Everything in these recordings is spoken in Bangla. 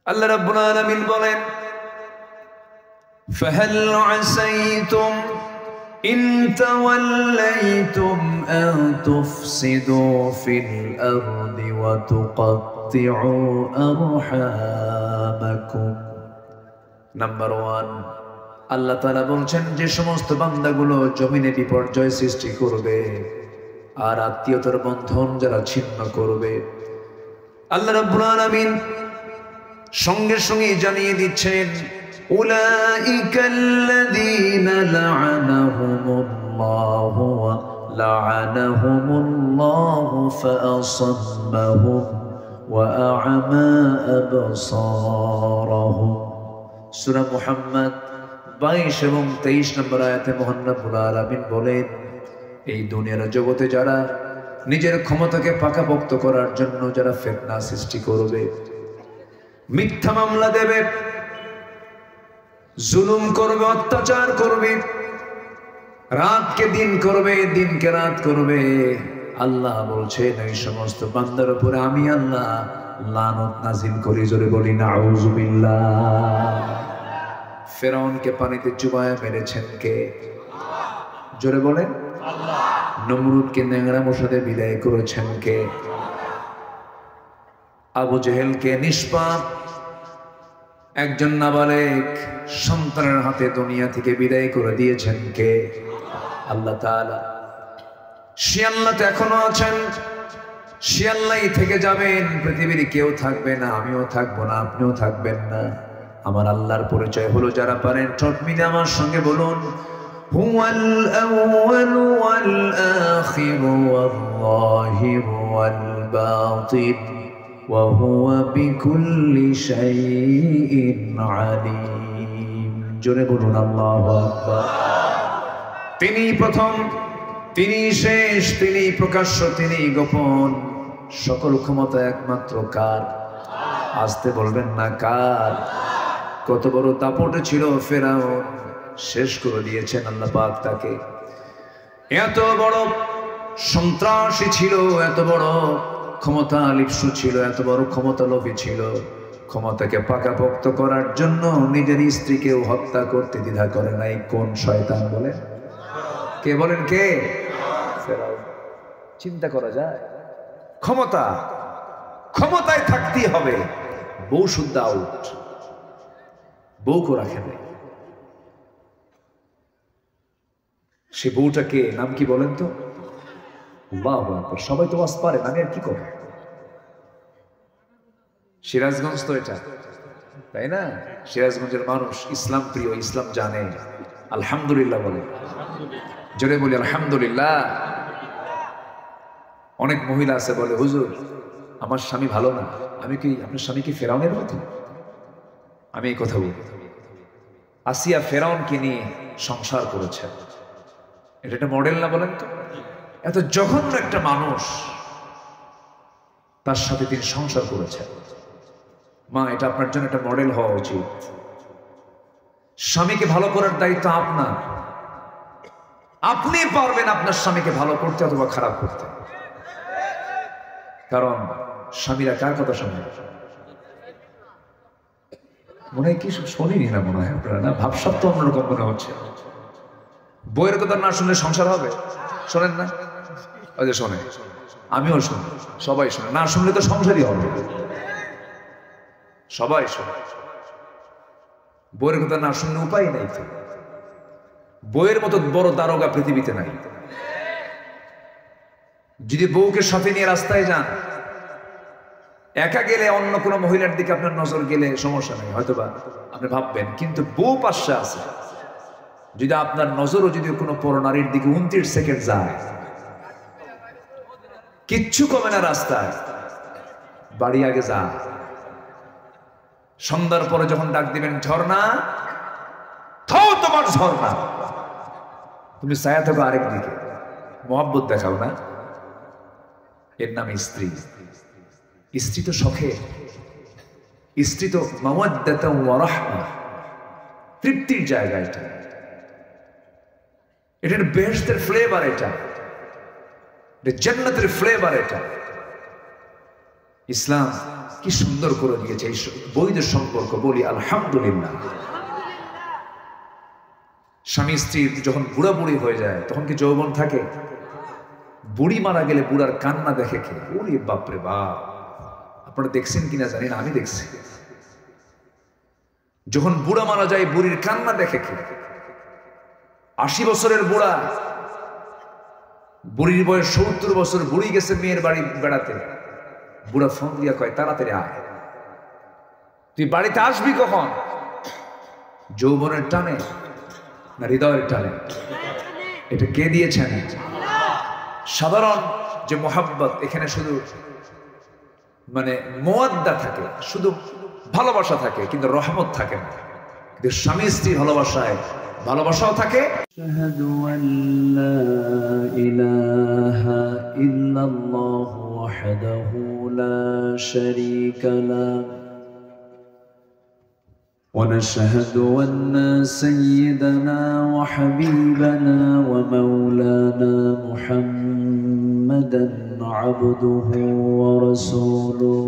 আল্লাহ রাব্বুল আলামিন বলেন, ফাহাল আসাইতুম ইন তাওয়াল্লাইতুম আন তুফসিদু ফিল আরদি ওয়া তুকাত্তিউ আরহামাকুম। নাম্বার 1, আল্লাহ তাআলা বলছেন যে সমস্ত বান্দাগুলো জমিনে বিপর্যয় সৃষ্টি করবে আর আত্মীয়তার বন্ধন যারা ছিন্ন করবে, আল্লাহ রাব্বুল আলামিন সঙ্গে সঙ্গে জানিয়ে দিচ্ছেন, উলাইকাল্লাযীনা লা'আনাহুমুল্লাহু ওয়া লা'আনাহুমুল্লাহু ফাআসাম্মাহুম ওয়া আ'মা আবসারাহুম। সূরা মুহাম্মদ 22 এবং 23 নম্বর আয়াতে মহান রব্বুল আলামিন বলেন, এই দুনিয়ার জগতে যারা নিজের ক্ষমতাকে পাকাপোক্ত করার জন্য যারা ফিতনা সৃষ্টি করবে, মিথ্যা মামলা দেবে, জুলুম করবে, অত্যাচার করবে, রাতকে দিন করবে, দিনকে রাত করবে, আল্লাহ বলছেন এই সমস্ত বান্দার উপরে আমি আল্লাহ লানত নাজিল করি। জোরে বলি নাউযুবিল্লাহ। ফেরাউনকে পানিতে চুবায় মেরেছেন কে? জোরে বলেন আল্লাহ। নমরুদকে ন্যাংরা মশাতে বিদায় করেছেন কে? আবু জেহেলকে নিষ্পাপ একজন নাবালেগ সন্তানের হাতে দুনিয়া থেকে বিদায় করে দিয়েছেন কে? আল্লাহ তাআলা। সে আল্লাহ তো এখনো আছেন, সে আল্লাহই থেকে যাবেন, পৃথিবীর কেউ থাকবে না, আমিও থাকবো না, আপনিও থাকবেন না। আমার আল্লাহর পরিচয় হলো, যারা পারেন ঠোঁট মিলে আমার সঙ্গে বলুন, হুয়াল আউয়ালু ওয়াল আখিরু ওয়াল যাহিরু ওয়াল বাতিন ওয়া হুয়া বিকুল্লি শাইইন আলীম। জোরে বলুন আল্লাহু আকবার। তিনি প্রথম, তিনি শেষ, তিনি প্রকাশ্য, তিনি গোপন। সকল ক্ষমতা একমাত্র কার? আসতে বলবেন না কার? কত বড় দাপটে ছিল ফেরাউন, শেষ করে দিয়েছেন আল্লাহ পাক তাকে। এত বড় সন্ত্রাসী ছিল, এত বড় ক্ষমতা লিপ্সু ছিল, এত বড় ক্ষমতা লোভী ছিল, ক্ষমতাকে পাকাপোক্ত করার জন্য নিজের স্ত্রীকেও হত্যা করতে দ্বিধা করে নাই। কোন শয়তান বলেন? কে বলেন? কে? ফেরাউন। চিন্তা করা যায়? ক্ষমতা, ক্ষমতায় থাকতেই হবে, বউ শুদ্ধ আউট, বউকে রাখে নাই। সে বউটাকে নাম কি বলেন তো? আল্লাহু আকবার। সবাই তো ওয়াজ পারেন, আমি আর কি করব? সিরাজগঞ্জ তো এটা, তাই না? সিরাজগঞ্জের মানুষ ইসলাম প্রিয়, ইসলাম জানে। আলহামদুলিল্লাহ বলে, জোরে বলি আলহামদুলিল্লাহ। অনেক মহিলা আছে বলে, হুজুর আমার স্বামী ভালো না। আমি কি আপনার স্বামী কি ফেরাউনের মতো? আমি এই কথা বলি, আসিয়া ফেরাউনকে নিয়ে সংসার করেছে, এটা একটা মডেল না বলেন তো? এত জঘন্য একটা মানুষ, তার সাথে তিনি সংসার করেছেন। মা, এটা আপনার জন্য একটা মডেল হওয়া উচিত। স্বামীকে ভালো করার দায়িত্ব আপনার। আপনি পারবেন আপনার স্বামীকে ভালো করতে অথবা খারাপ করতে। কারণ স্বামীরা কার কথা শোনে? মনে হয় কি শোনেনি না, মনে হয় আপনারা না, ভাবসাব তো অন্যরকম মনে হচ্ছে। বইয়ের কথা না শুনলে সংসার হবে? শোনেন না? ওই যে শোনে, আমিও শুনি, সবাই শোনে। না শুনলে তো সংসারই হবে, সবাই শোনে। বইয়ের কথা না শুনলে উপায় নাই তো। বইয়ের মতো বড় দারোগা পৃথিবীতে নাই। যদি বউকে সাথে নিয়ে রাস্তায় যান, একা গেলে অন্য কোনো মহিলার দিকে আপনার নজর গেলে সমস্যা নেই, হয়তোবা আপনি ভাববেন, কিন্তু বউ পাশে আছে, যদি আপনার নজরও যদি কোনো পরনারীর দিকে 29 সেকেন্ড যায়, কিচ্ছু কমে না রাস্তায়। বাড়ি আগে যা। সন্ধ্যার পরে যখন ডাক দিবেন, ঝর্ণা থাও, তোমার ঝর্ণা, তুমি ছায়া থাকো আরেক দিকে, মোহাব্বত দেখাও না। এর নাম স্ত্রী। স্ত্রী তো শখের, স্ত্রী তো মাওয়াদ্দাতাও ওয়া রাহমা, তৃপ্তির জায়গা। এটা এটার বেহেশতের ফ্লেভার, এটা জান্নাতের ফ্লেভার। এটা ইসলাম কি সুন্দর করে দিয়েছে এই বৈধ সম্পর্ক। বলি আলহামদুলিল্লাহ। স্বামী স্ত্রী যখন বুড়া বুড়ি হয়ে যায় তখন কি যৌবন থাকে? বুড়ি মারা গেলে বুড়ার কান্না দেখে কে? ওরে বাপরে বাপ, আপনারা দেখছেন কিনা জানি না, আমি দেখছি। যখন বুড়া মারা যায় বুড়ির কান্না দেখে কে? 80 বছরের বুড়া, বুড়ির বয়স 70 বছর, বুড়ি গেছে মেয়ের বাড়ি বেড়াতে, বুড়া ফোন দিয়া কয় তাড়াতাড়ি আয়, তুই বাড়িতে আসবি কখন? যৌবনের টানে না হৃদয়ের টানে? এটা কে দিয়েছেন? সাধারণ যে মোহাব্বত, এখানে শুধু মানে মোয়াদ্দা থাকে, শুধু ভালোবাসা থাকে, কিন্তু রহমত থাকে না। কিন্তু স্বামী স্ত্রীর ভালোবাসায় ভালোবাসাও থাকে। আশহাদু আল্লা ইলাহা ইল্লাল্লাহু ওয়াহদাহু লা শারীকা লাহু ونشهد أن سيدنا وحبيبنا ومولانا محمدا عبده ورسوله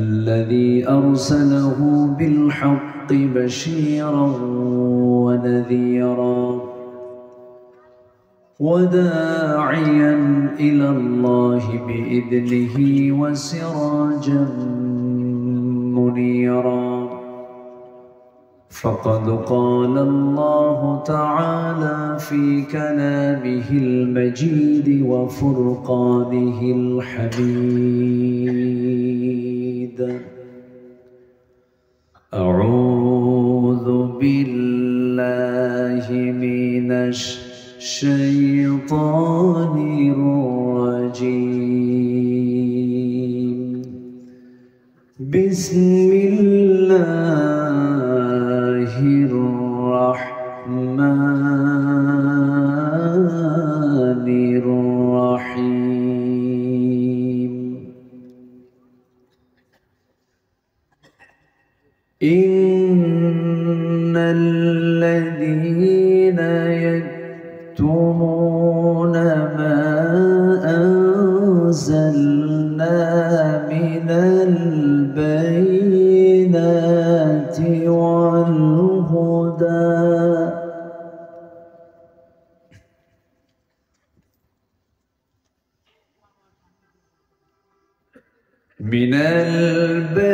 الذي أرسله بالحق بشيرا ونذيرا وداعيا إلى الله بإذنه وسراجا منيرا فقد قال الله تعالى في كلامه المجيد وفرقانه الحميد أعوذ بالله من الشيطان الرجيم بسم الله الرحمن الرحيم إن الذين يكتمون ما أنزلنا من البينات والهدى من البينات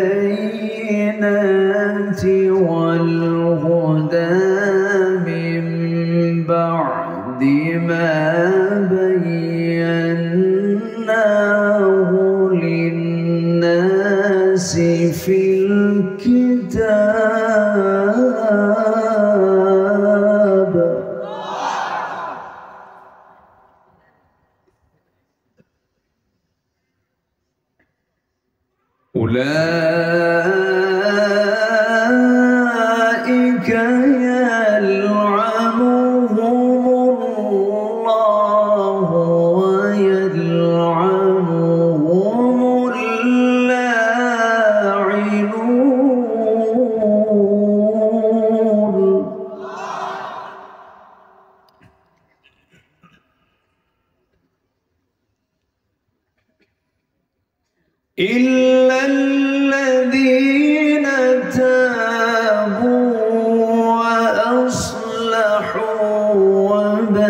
والهدى من بعد ما بيناه للناس في الكتاب أولئك يلعنهم الله ويلعنهم اللاعنون إلا الذين تابوا وأصلحوا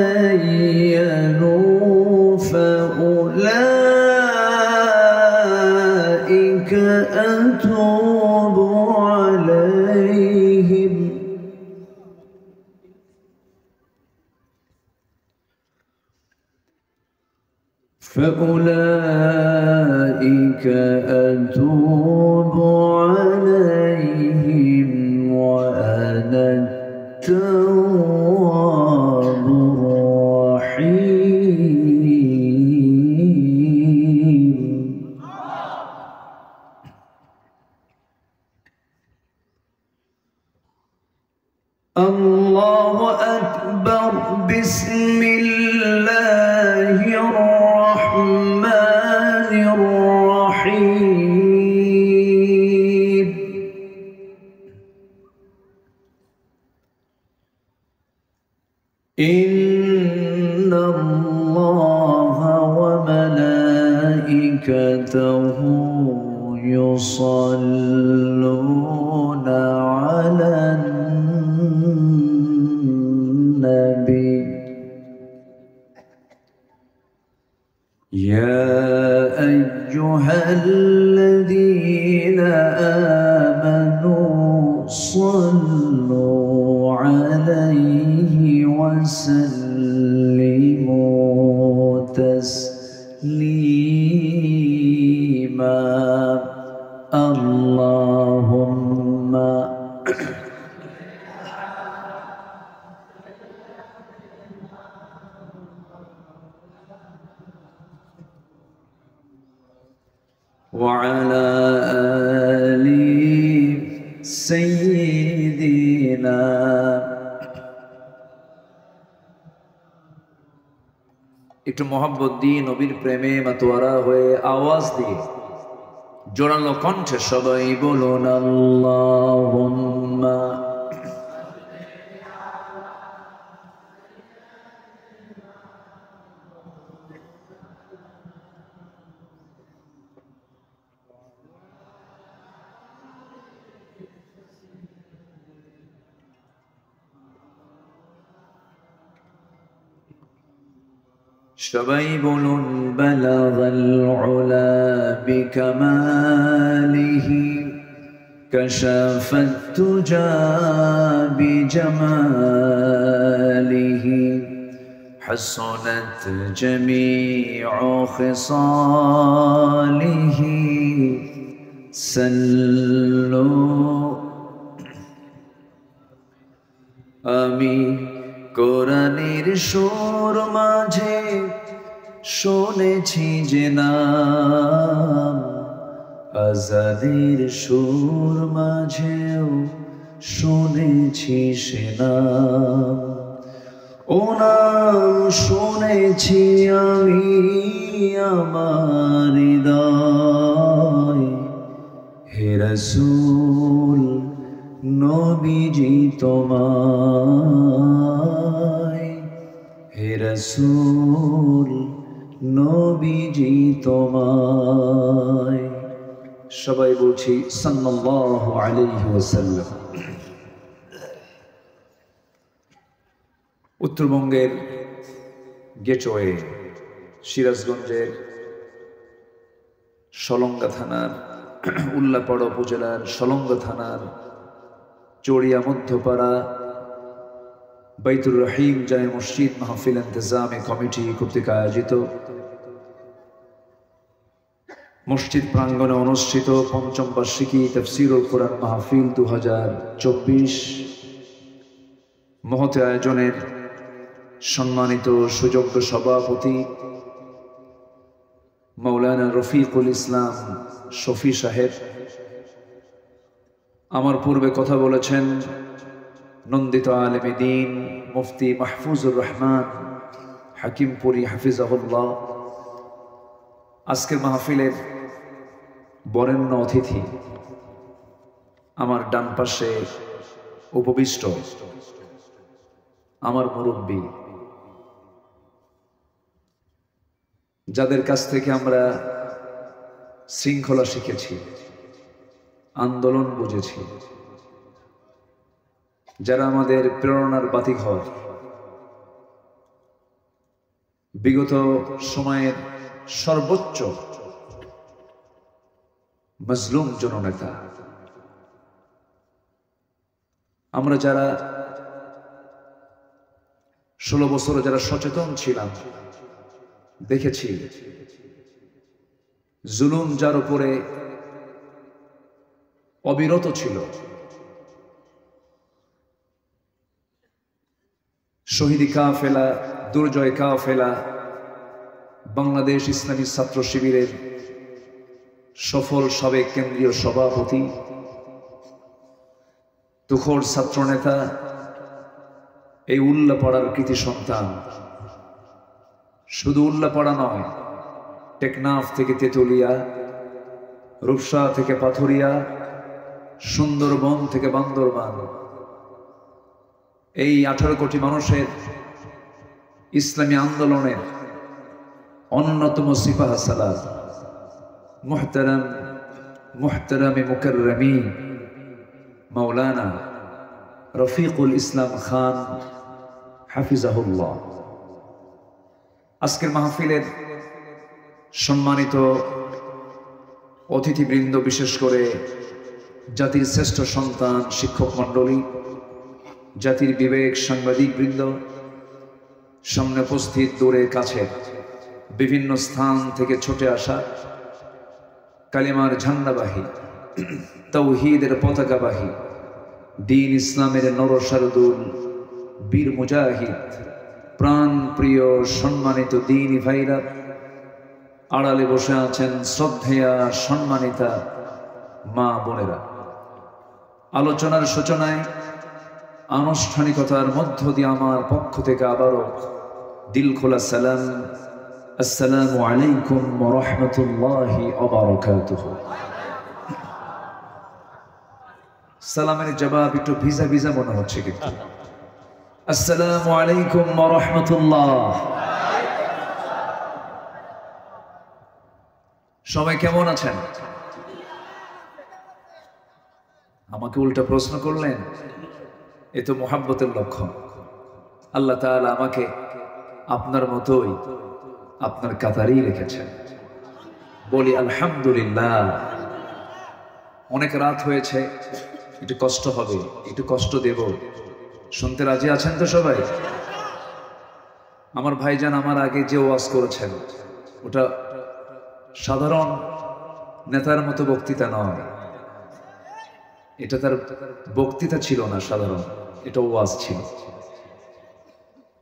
وبينوا فأولئك أتوب عليهم أتوب عليهم وأنا التواب الرحيم الله أكبر بسم الله الرحمن الرحيم إن الله وملائكته وملائكته يصلون على النبي يا أيها الذين آمنوا صلوا عليه وسلموا تسليما اللهم وعلى آل سيدنا একটু মোহাব্বত দিয়ে নবীর প্রেমে মাতোয়ারা হয়ে আওয়াজ দিয়ে জোরালো কণ্ঠে সবাই বলুন আল্লাহুম্মা সবাই বলুন বালাগাল উলা বিকামালিহি কাশাফাত তুজা বিজামালিহি হাসানাত জামিউ খিসালিহি সাল্লু আমি কোরআনের সুর মাঝে শুনেছি যে নাম আজাদের সুর মাঝেও শুনেছি সে নাম ও নাম শুনেছি আমি আমার হৃদয় হে রাসূল নবীজি তোমায় হে রাসূল নবীজি তোমায় সবাই বলছি সাল্লাল্লাহু আলাইহি ওয়াসাল্লাম। উত্তরবঙ্গের গেটওয়ে সিরাজগঞ্জের সলঙ্গা থানার উল্লাপাড়া উপজেলার সলঙ্গা থানার চড়িয়া মধ্যপাড়া বাইতুর রহিম জামে মসজিদ মাহফিল ইন্তজামে কমিটি কর্তৃক আয়োজিত মসজিদ প্রাঙ্গণে অনুষ্ঠিত পঞ্চম বার্ষিকী তাফসীরুল কোরআন মাহফিল 2024 মহৎ আয়োজনের সম্মানিত সুযোগ্য সভাপতি মাওলানা রফিকুল ইসলাম শফি সাহেব, আমার পূর্বে কথা বলেছেন নন্দিত আলেমে দ্বীন মুফতি মাহফুজুর রহমান হাকিমপুরি হাফিজাহুল্লাহ। আজকের মাহফিলের বরেণ্য অতিথি আমার ডান পাশে উপবিষ্ট আমার মুরব্বী, যাদের কাছ থেকে আমরা শৃঙ্খলা শিখেছি, আন্দোলন বুঝেছি, যারা আমাদের প্রেরণার বাতিঘর, বিগত সময়ের সর্বোচ্চ মজলুম জননেতা, আমরা যারা 16 বছরে যারা সচেতন ছিলাম, দেখেছি জুলুম যার উপরে অবিরত ছিল, শহীদি কাফেলা, দুর্জয় কাফেলা, বাংলাদেশ ইসলামী ছাত্র শিবিরের সফল সাবেক কেন্দ্রীয় সভাপতি, তুখোড় ছাত্রনেতা, এই উল্লাপাড়ার কৃতি সন্তান, শুধু উল্লাপাড়া নয়, টেকনাফ থেকে তেতুলিয়া, রূপসা থেকে পাথুরিয়া, সুন্দরবন থেকে বান্দরবান, এই 18 কোটি মানুষের ইসলামী আন্দোলনের অন্যতম সিপাহ সালার মুহতারাম মুকাররমিন মাওলানা রফিকুল ইসলাম খান হাফিজাহুল্লাহ। আজকের মাহফিলের সম্মানিত অতিথিবৃন্দ, বিশেষ করে জাতির শ্রেষ্ঠ সন্তান শিক্ষক মণ্ডলী, জাতির বিবেক সাংবাদিক বৃন্দ, সামনে উপস্থিত দূরে কাছে বিভিন্ন স্থান থেকে ছুটে আসা কালিমার ঝান্ডাবাহী, তাওহীদের পতাকাবাহী, দ্বীন ইসলামের নরসারদুল বীর মুজাহিদ, প্রাণ প্রিয় সম্মানিত দ্বীনী ভাইরা, আড়ালে বসে আছেন শ্রদ্ধেয়া সম্মানিতা মা বোনেরা। আলোচনার সূচনায় আনুষ্ঠানিকতার মধ্য দিয়ে আমার পক্ষ থেকে আবারও দিল খোলা সালাম, আসসালামু আলাইকুম ওয়া রাহমাতুল্লাহি ওয়া বারাকাতুহু। সালামের জবাব একটু ভিজা ভিজা মনে হচ্ছে, কিন্তু আসসালামু আলাইকুম ওয়া রাহমাতুল্লাহ। সবাই কেমন আছেন? আমাকে উল্টা প্রশ্ন করলেন, এ তো মুহাব্বতের লক্ষণ। আল্লাহ তাআলা আমাকে আপনার মতোই আপনার কাতারেই রেখেছেন। বলি আলহামদুলিল্লাহ। অনেক রাত হয়েছে, একটু কষ্ট হবে, একটু কষ্ট দেব। শুনতে রাজি আছেন তো সবাই? আমার ভাইজান আমার আগে যে ওয়াজ করেছেন, ওটা সাধারণ নেতার মতো বক্তৃতা নয়। এটা তার বক্তৃতা ছিল না সাধারণ, এটা ওয়াজ ছিল।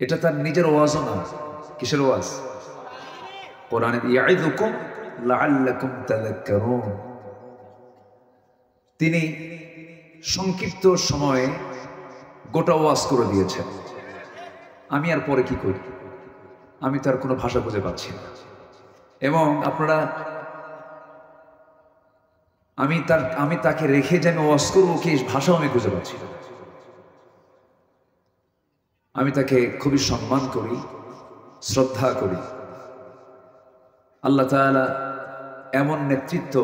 এটা তার নিজের ওয়াজও না। কিসের ওয়াজ? কোরআনের ইয়াইযুকুম লাআল্লাকুম তাযাক্কারুন। তিনি সংক্ষিপ্ত সময়ে গোটা ওয়াজ করে দিয়েছেন। আমি আর পরে কি করি? আমি তার কোনো ভাষা খুঁজে পাচ্ছি না। এবং আপনারা, আমি তাকে রেখে যে আমি ওয়াজ করবো, কি ভাষাও আমি খুঁজে পাচ্ছি না। আমি তাকে খুবই সম্মান করি, শ্রদ্ধা করি। আল্লাহ তাআলা এমন নেতৃত্ব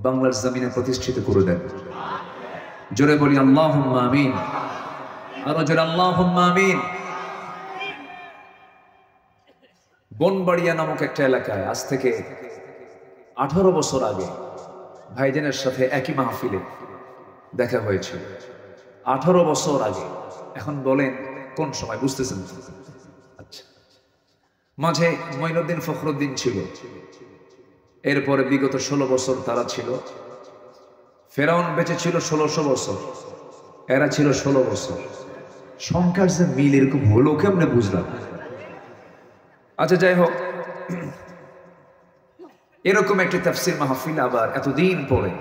বাংলার জমিনে প্রতিষ্ঠিত করে দেন। জোরে বলি আল্লাহুম্মা আমিন। আরো জোরে আল্লাহুম্মা আমিন। বনবাড়িয়া নামক একটা এলাকায় আজ থেকে 18 বছর আগে ভাইজানের সাথে একই মাহফিলে দেখা হয়েছিল। 18 বছর আগে। এখন বলেন কোন সময়? বুঝতেছেন? আচ্ছা, মাঝে মঈনুদ্দিন ফখরুদ্দিন ছিল, এরপরে বিগত 16 বছর তারা ছিল। ফেরাউন বেঁচে ছিল 1600 বছর, এরা ছিল 16 বছর। সংখ্যার যে মিল এরকম হলো কেমনে বুঝলাম? আচ্ছা, যাই হোক, এরকম একটি তাফসীর মাহফিল আবার এতদিন পরে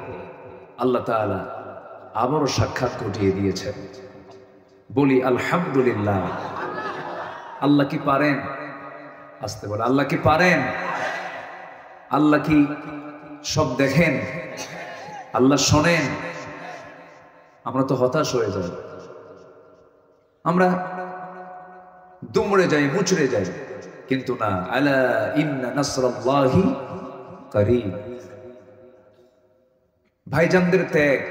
আল্লাহ তাআলা আবারও সাক্ষাৎ ঘটিয়ে দিয়েছেন। বলি আলহামদুলিল্লাহ। আল্লাহ কি পারেন? আসতে বলে, আল্লাহ কি পারেন? আল্লাহ কি সব দেখেন? আল্লাহ শোনেন? আমরা তো হতাশ হয়ে যাই, আমরা দুমড়ে যাই, মুচড়ে যাই। কিন্তু না, আলা ইন্না নাসরাল্লাহি কারীব। ভাইজানদের ত্যাগ,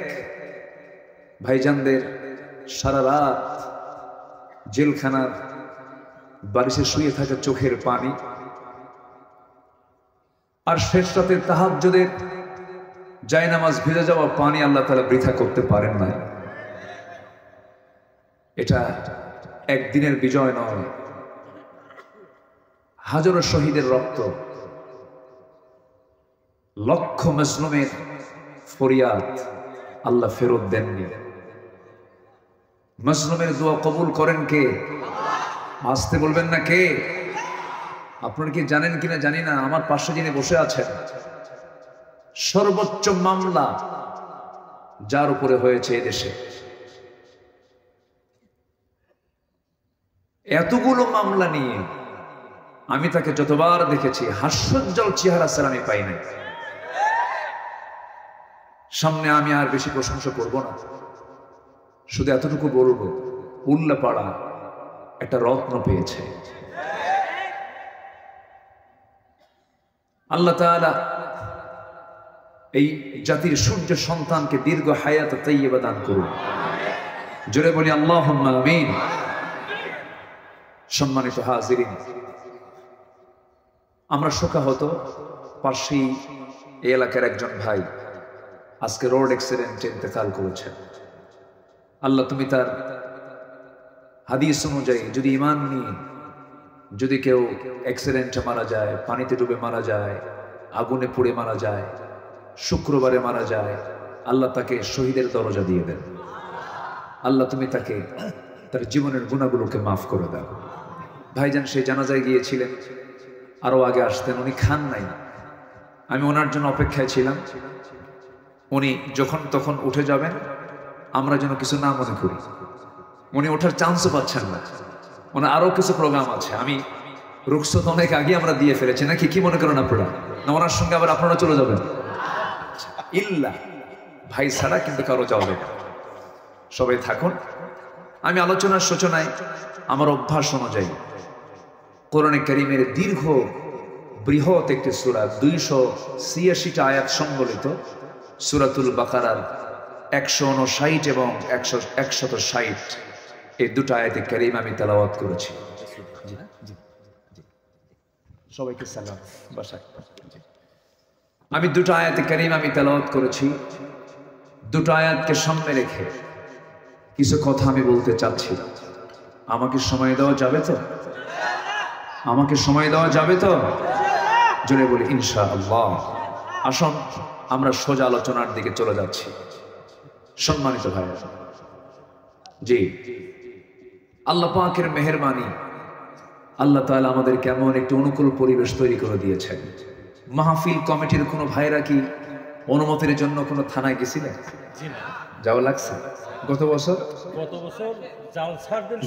ভাইজানদের সারা রাত জেলখানার বারিশে শুয়ে থাকা চোখের পানি, আর শেষ রাতে তাহাজ্জুদের জায়নামাজ ভিজে যাওয়া পানি আল্লাহ তাআলা বৃথা করতে পারেন না। এটা একদিনের বিজয় নয়, হাজারো শহীদের রক্ত, লক্ষ মুসলিমের ফরিয়াদ আল্লাহ ফেরত দেননি। মুসলিমের দোয়া কবুল করেন কে? আসতে বলবেন না কে? আপনারা কি জানেন কিনা জানি না, আমার পাশে যিনি বসে আছেন, সর্বোচ্চ মামলা যার উপরে হয়েছে এদেশে, এতগুলো মামলা নিয়ে আমি তাকে যতবার দেখেছি হাস্যোজ্জ্বল চেহারা ছাড়া আমি পাই নাই। সামনে আমি আর বেশি প্রশংসা করব না, শুধু এতটুকু বলবো, উল্লাপাড়া একটা রত্ন পেয়েছে। আল্লাহ তাআলা এই জাতির সূর্য সন্তানকে দীর্ঘ হায়াত তাইয়্যিবা দান করুন। জোরে বলি আল্লাহুম্মা আমিন। সম্মানিত হাজিরিন, আমরা শোকাহত, পাশেই এই এলাকার একজন ভাই আজকে রোড অ্যাক্সিডেন্টে ইন্তেকাল করেছেন। আল্লাহ তুমি তার হাদিস অনুযায়ী যদি ঈমান নিয়ে যদি কেউ অ্যাক্সিডেন্টে মারা যায়, পানিতে ডুবে মারা যায়, আগুনে পুড়ে মারা যায়, শুক্রবারে মারা যায়, আল্লাহ তাকে শহীদের দরজা দিয়ে দেন। আল্লাহ তুমি তাকে তার জীবনের গুনাহগুলোকে মাফ করে দাও। ভাইজান সেই জানাজায় গিয়েছিলেন, আরো আগে আসতেন, উনি খান নাই। আমি ওনার জন্য অপেক্ষায় ছিলাম। উনি যখন তখন উঠে যাবেন, আমরা যেন কিছু না মনে করি। উনি ওঠার চান্সও পাচ্ছেন না, ওনার আরো কিছু প্রোগ্রাম আছে। আমি রুখসত অনেক আগে আমরা দিয়ে ফেলেছি নাকি, কি মনে করেন আপনারা? না ওনার সঙ্গে আবার আপনারা চলে যাবেন? ইল্লা ভাই ছাড়া কিন্তু কারো যাওয়া যাবে না, সবাই থাকুন। আমি আলোচনার সূচনায় আমার অভ্যাস অনুযায়ী কোরআনে কারীমের দীর্ঘ বৃহৎ একটি সূরা, 286টা আয়াত সম্বলিত সূরাতুল বাকারার 159 এবং 160 এই দুটো আয়াতে কারীম আমি তেলাওয়াত করেছি। সবাইকে সালাম বাসায়। আমি দুটো আয়াতে কারীম আমি তেলাওয়াত করেছি। দুটো আয়াতকে সামনে রেখে কিছু কথা আমি বলতে চাচ্ছি। আমাকে সময় দেওয়া যাবে তো? আমাকে সময় দেওয়া যাবে তো? জোরে বলি ইনশাআল্লাহ। আসুন আমরা সোজা আলোচনার দিকে চলে যাচ্ছি। সম্মানিত ভাইরা, জি, আল্লাহ পাকের মেহেরবানি, আল্লাহ তাআলা আমাদের কেমন একটি অনুকূল পরিবেশ তৈরি করে দিয়েছেন। মাহফিল কমিটির কোনো ভাইরা কি অনুমতির জন্য কোনো থানায় গেছিলেন? যাওয়া লাগছে? গত বছর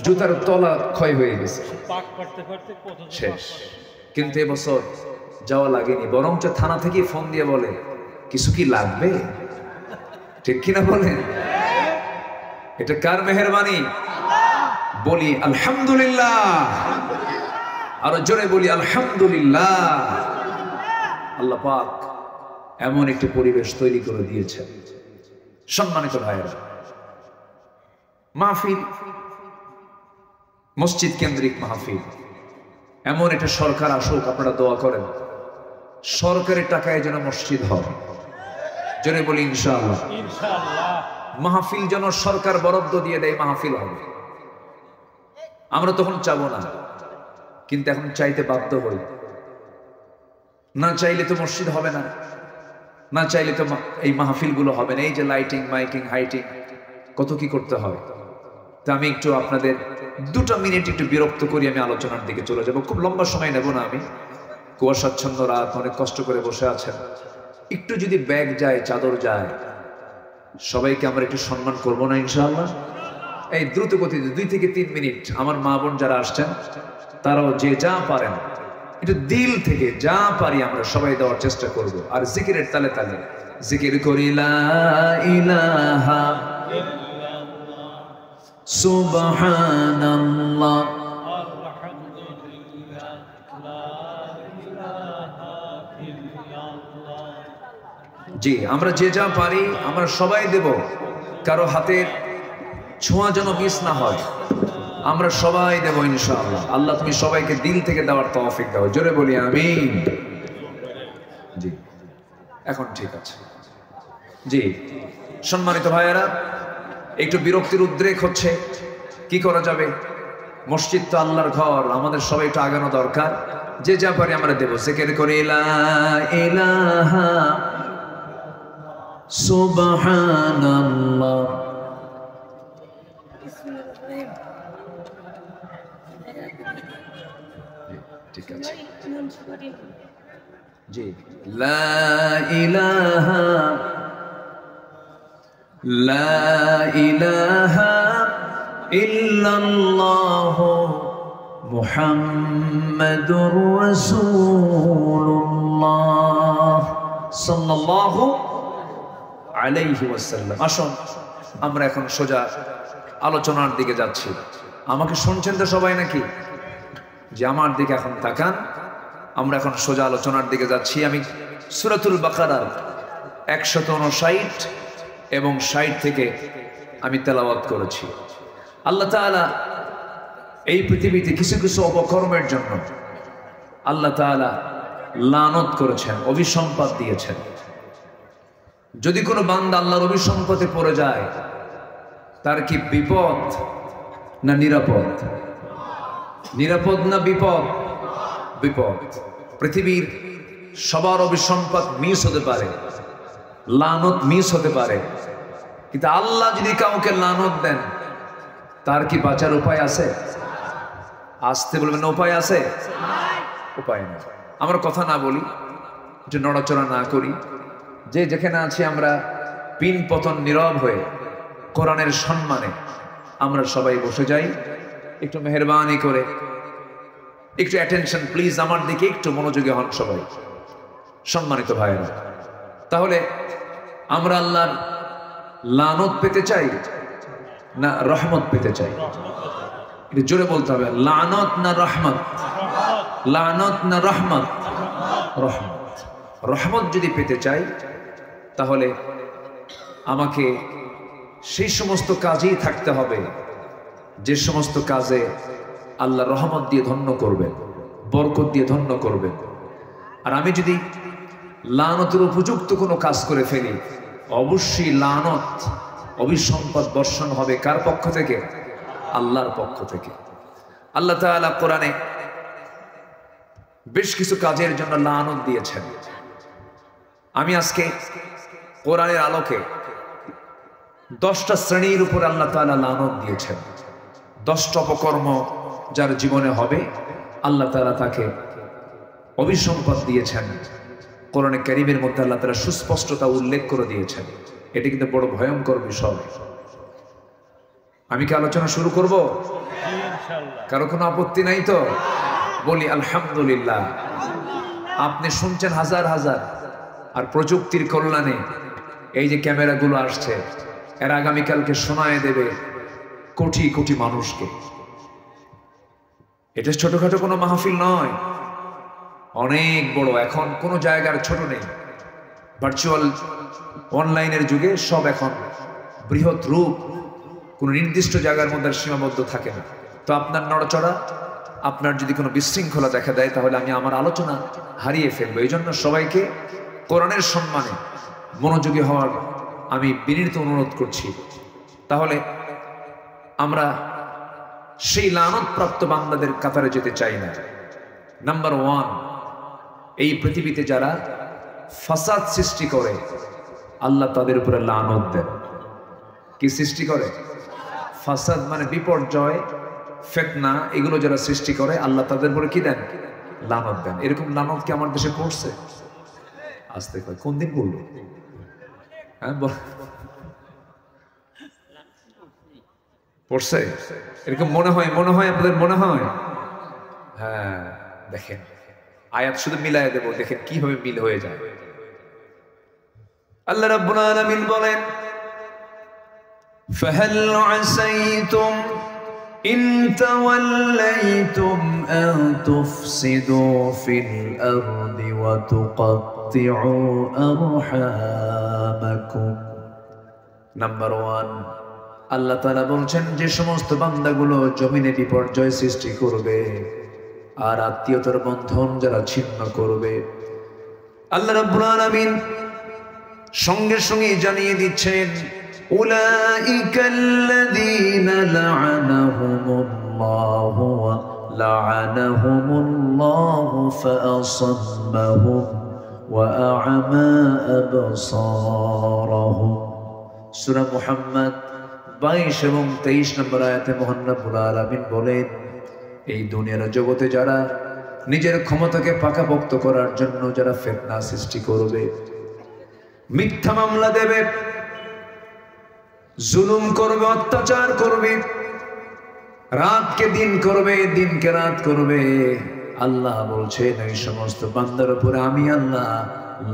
জুতার তলা ক্ষয় হয়ে গেছে, শেষ। কিন্তু এবছর যাওয়া লাগেনি, বরঞ্চ থানা থেকে ফোন দিয়ে বলে কিছু কি লাগবে? ঠিক কিনা বলেন? এটা কার মেহেরবানি? বলি আলহামদুলিল্লাহ, আরো জোরে বলি আলহামদুলিল্লাহ। আল্লাহ পাক এমন একটি পরিবেশ তৈরি করে দিয়েছেন। সম্মানিত ভাইয়েরা, মাহফিল মসজিদ কেন্দ্রিক মাহফিল, এমন একটা সরকার আসুক, আপনারা দোয়া করেন সরকারের টাকায় যেন মসজিদ হয়। জোরে বলি ইনশাআল্লাহ। মাহফিল যেন সরকার বরাদ্দ দিয়ে দেয়, মাহফিল হবে। আমরা তখন চাবো না, কিন্তু এখন চাইতে বাধ্য হই। না চাইলে তো মসজিদ হবে না, না চাইলে তো এই মাহফিল গুলো হবে না। এই যে লাইটিং, মাইকিং, হাইটিং, কত কি করতে হয়। তা আমি একটু আপনাদের 2 মিনিট একটু বিরক্ত করি, আমি আলোচনার দিকে চলে যাব। খুব লম্বা সময় নেব না আমি। কুয়াশাচ্ছন্ন রাত, অনেক কষ্ট করে বসে আছেন। একটু যদি ব্যাগ যায়, চাদর যায়, সবাইকে আমরা একটু সম্মান করবো না ইনশাআল্লাহ? এই দ্রুত গতিতে 2 থেকে 3 মিনিট আমার মা বোন যারা আসছেন তারাও যে যা পারেন একটু দিল থেকে যা পারি আমরা সবাই দেওয়ার চেষ্টা করব। আর জিকিরের তালে তালে জিকির করি লা ইলাহা সুবহানাল্লাহ জি, আমরা যে যা পারি আমরা সবাই দেব, কারো হাতের ছোঁয়া যেন মিস না হয়। আমরা সবাই দেব ইনশাআল্লাহ। আল্লাহ তুমি সবাইকে দিল থেকে দেওয়ার তৌফিক দাও। জোরে বলি আমিন। জি, এখন ঠিক আছে। জি, সম্মানিত ভাইয়েরা, একটু বিরক্তির উদ্রেক হচ্ছে, কি করা যাবে? মসজিদ তো আল্লাহর ঘর, আমাদের সবাই একটু আগানো দরকার। যে যা পারি আমরা দেব। জিকির করি লা ইলাহা সুবহানাল্লাহ ঠিক আছে জি। লা ইলাহা ইল্লাল্লাহ মুহাম্মাদুর রাসূলুল্লাহ সাল্লাল্লাহু আলাইহি ওয়াসাল্লাম। আসুন আমরা এখন সোজা আলোচনার দিকে যাচ্ছি। আমাকে শুনছেন তো সবাই নাকি? যে আমার দিকে এখন তাকান। আমরা এখন সোজা আলোচনার দিকে যাচ্ছি। আমি সূরাতুল বাকারার 159 এবং 60 থেকে আমি তেলাওয়াত করেছি। আল্লাহ তাআলা এই পৃথিবীতে কিছু কিছু অপকর্মের জন্য আল্লাহ তাআলা লানত করেছেন, অভিসম্পাত দিয়েছেন। যদি কোনো বান্দা আল্লাহর অভিসম্পাতে পড়ে যায়, তার কি বিপদ না নিরাপদ? নিরাপদ না বিপদ? বিপদ। পৃথিবীর সবার অভিসম্পাত মিস হতে পারে, লানত মিস হতে পারে, কিন্তু আল্লাহ যদি কাউকে লানত দেন, তার কি বাঁচার উপায় আছে? আসতে বলবেন উপায় আছে? উপায় নেই। আমরা কথা না বলি, যে নড়াচড়া না করি, যে যেখানে আছি আমরা পিন পতন নীরব হয়ে কোরআনের সম্মানে আমরা সবাই বসে যাই। একটু মেহেরবানি করে একটু অ্যাটেনশন প্লিজ, আমার দিকে একটু মনোযোগী হন সবাই, সম্মানিত ভাইরা। তাহলে আমরা আল্লাহর লানত পেতে চাই না রহমত পেতে চাই? এটা জোরে বলতে হবে, লানত না রহমত? লানত না রহমত? রহমত। রহমত যদি পেতে চাই, তাহলে আমাকে সেই সমস্ত কাজেই থাকতে হবে যে সমস্ত কাজে আল্লাহ রহমত দিয়ে ধন্য করবেন, বরকত দিয়ে ধন্য করবেন। আর আমি যদি লানতের উপযুক্ত কোনো কাজ করে ফেলি, অবশ্যই লানত অভিসম্পদ বর্ষণ হবে কার পক্ষ থেকে? আল্লাহর পক্ষ থেকে। আল্লাহ তাআলা কোরআনে বেশ কিছু কাজের জন্য লানত দিয়েছেন। আমি আজকে কোরআনের আলোকে 10টা শ্রেণীর উপর আল্লাহ তাআলা লানত দিয়েছেন। 10টা অপকর্ম যার জীবনে হবে, আল্লাহ তাআলা তাকে অভিসম্পদ দিয়েছেন। কোরআনে কারীমের মধ্যে আল্লাহ তাআলা সুস্পষ্টতা উল্লেখ করে দিয়েছেন। এটি কিন্তু বড় ভয়ঙ্কর বিষয়। আমি কি আলোচনা শুরু করব? কারো কোনো আপত্তি নাই তো? বলি আলহামদুলিল্লাহ। আপনি শুনছেন হাজার হাজার, আর প্রযুক্তির কল্যাণে এই যে ক্যামেরাগুলো আসছে, এরা আগামীকালকে শোনায় দেবে কোটি কোটি মানুষকে। এটা ছোটখাটো কোনো মাহফিল নয়, অনেক বড়। এখন কোনো জায়গার ছোট নেই। ভার্চুয়াল অনলাইনের যুগে সব এখন বৃহৎ রূপ, কোনো নির্দিষ্ট জায়গার মধ্যে সীমাবদ্ধ থাকে না। তো আপনার নড়াচড়া, আপনার যদি কোনো বিশৃঙ্খলা দেখা দেয়, তাহলে আমি আমার আলোচনা হারিয়ে ফেলবো। এই জন্য সবাইকে কোরআনের সম্মানে মনোযোগী হওয়ার আমি বিনীত অনুরোধ করছি। তাহলে আমরা সেই লানতপ্রাপ্ত বান্দাদের কাতারে যেতে চাই না। নাম্বার 1, এই পৃথিবীতে যারা ফাসাদ সৃষ্টি করে, আল্লাহ তাদের উপরে লানত দেন। কি সৃষ্টি করে? ফাসাদ মানে বিপর্যয়, ফিতনা, এগুলো যারা সৃষ্টি করে, আল্লাহ তাদের উপরে কি দেন? লানত দেন। এরকম লানত কি আমার দেশে পড়ছে? আসতে কয় কোন দিন বললো? হ্যাঁ, পড়ছে? এরকম মনে হয়, মনে হয় আপনাদের মনে হয়? হ্যাঁ, দেখেন আয়াত শুধু মিলাই দেব, দেখেন কিভাবে মিল হয়ে যায়। আল্লাহ রাব্বুল আলামিন বলেন, ফাহাল আসাইতুম ইন তাওয়াল্লাইতুম আন তুফসিদু ফিল আরদি ওয়া তুকাত্তিউ আরহামাকুম। নাম্বার 1, আল্লাহ তাআলা বলছেন যে সমস্ত বান্দাগুলো জমিনে বিপর্যয় সৃষ্টি করবে আর আত্মীয়তার বন্ধন যারা ছিন্ন করবে, আল্লাহ রাব্বুল আলামিন সঙ্গে সঙ্গে জানিয়ে দিচ্ছেন, উলাইকাল্লাযীনা লা'আনাহুমুল্লাহু ওয়া লা'আনাহুমুল্লাহু ফাআসাম্মাহুম ওয়া আ'মা আবসারাহুম। সূরা মুহাম্মদ 22 এবং 23 নম্বর আয়াতে মহান রব্বুল আলামিন বলেন, এই দুনিয়ার জগতে যারা নিজের ক্ষমতাকে পাকাপোক্ত করার জন্য যারা ফিতনা সৃষ্টি করবে, মিথ্যা মামলা দেবে, জুলুম করবে, অত্যাচার করবে, রাতকে দিন করবে, দিনকে রাত করবে, আল্লাহ বলছেন এই সমস্ত বান্দার উপরে আমি আল্লাহ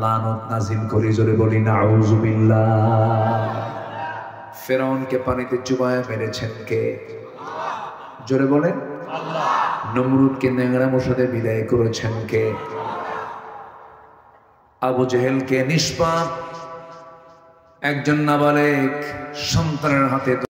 লানত নাজিল করি। জোরে বলি নাউযুবিল্লাহ। ফেরাউনকে পানিতে চুবায় মেরেছেন কে? জোরে বলেন আল্লাহ। নমরুদকে নেংড়া মশাতে বিদায় করেছেন কে? আবু জেহেলকে নিষ্পাপ একজন নাবালেগ সন্তানের হাতে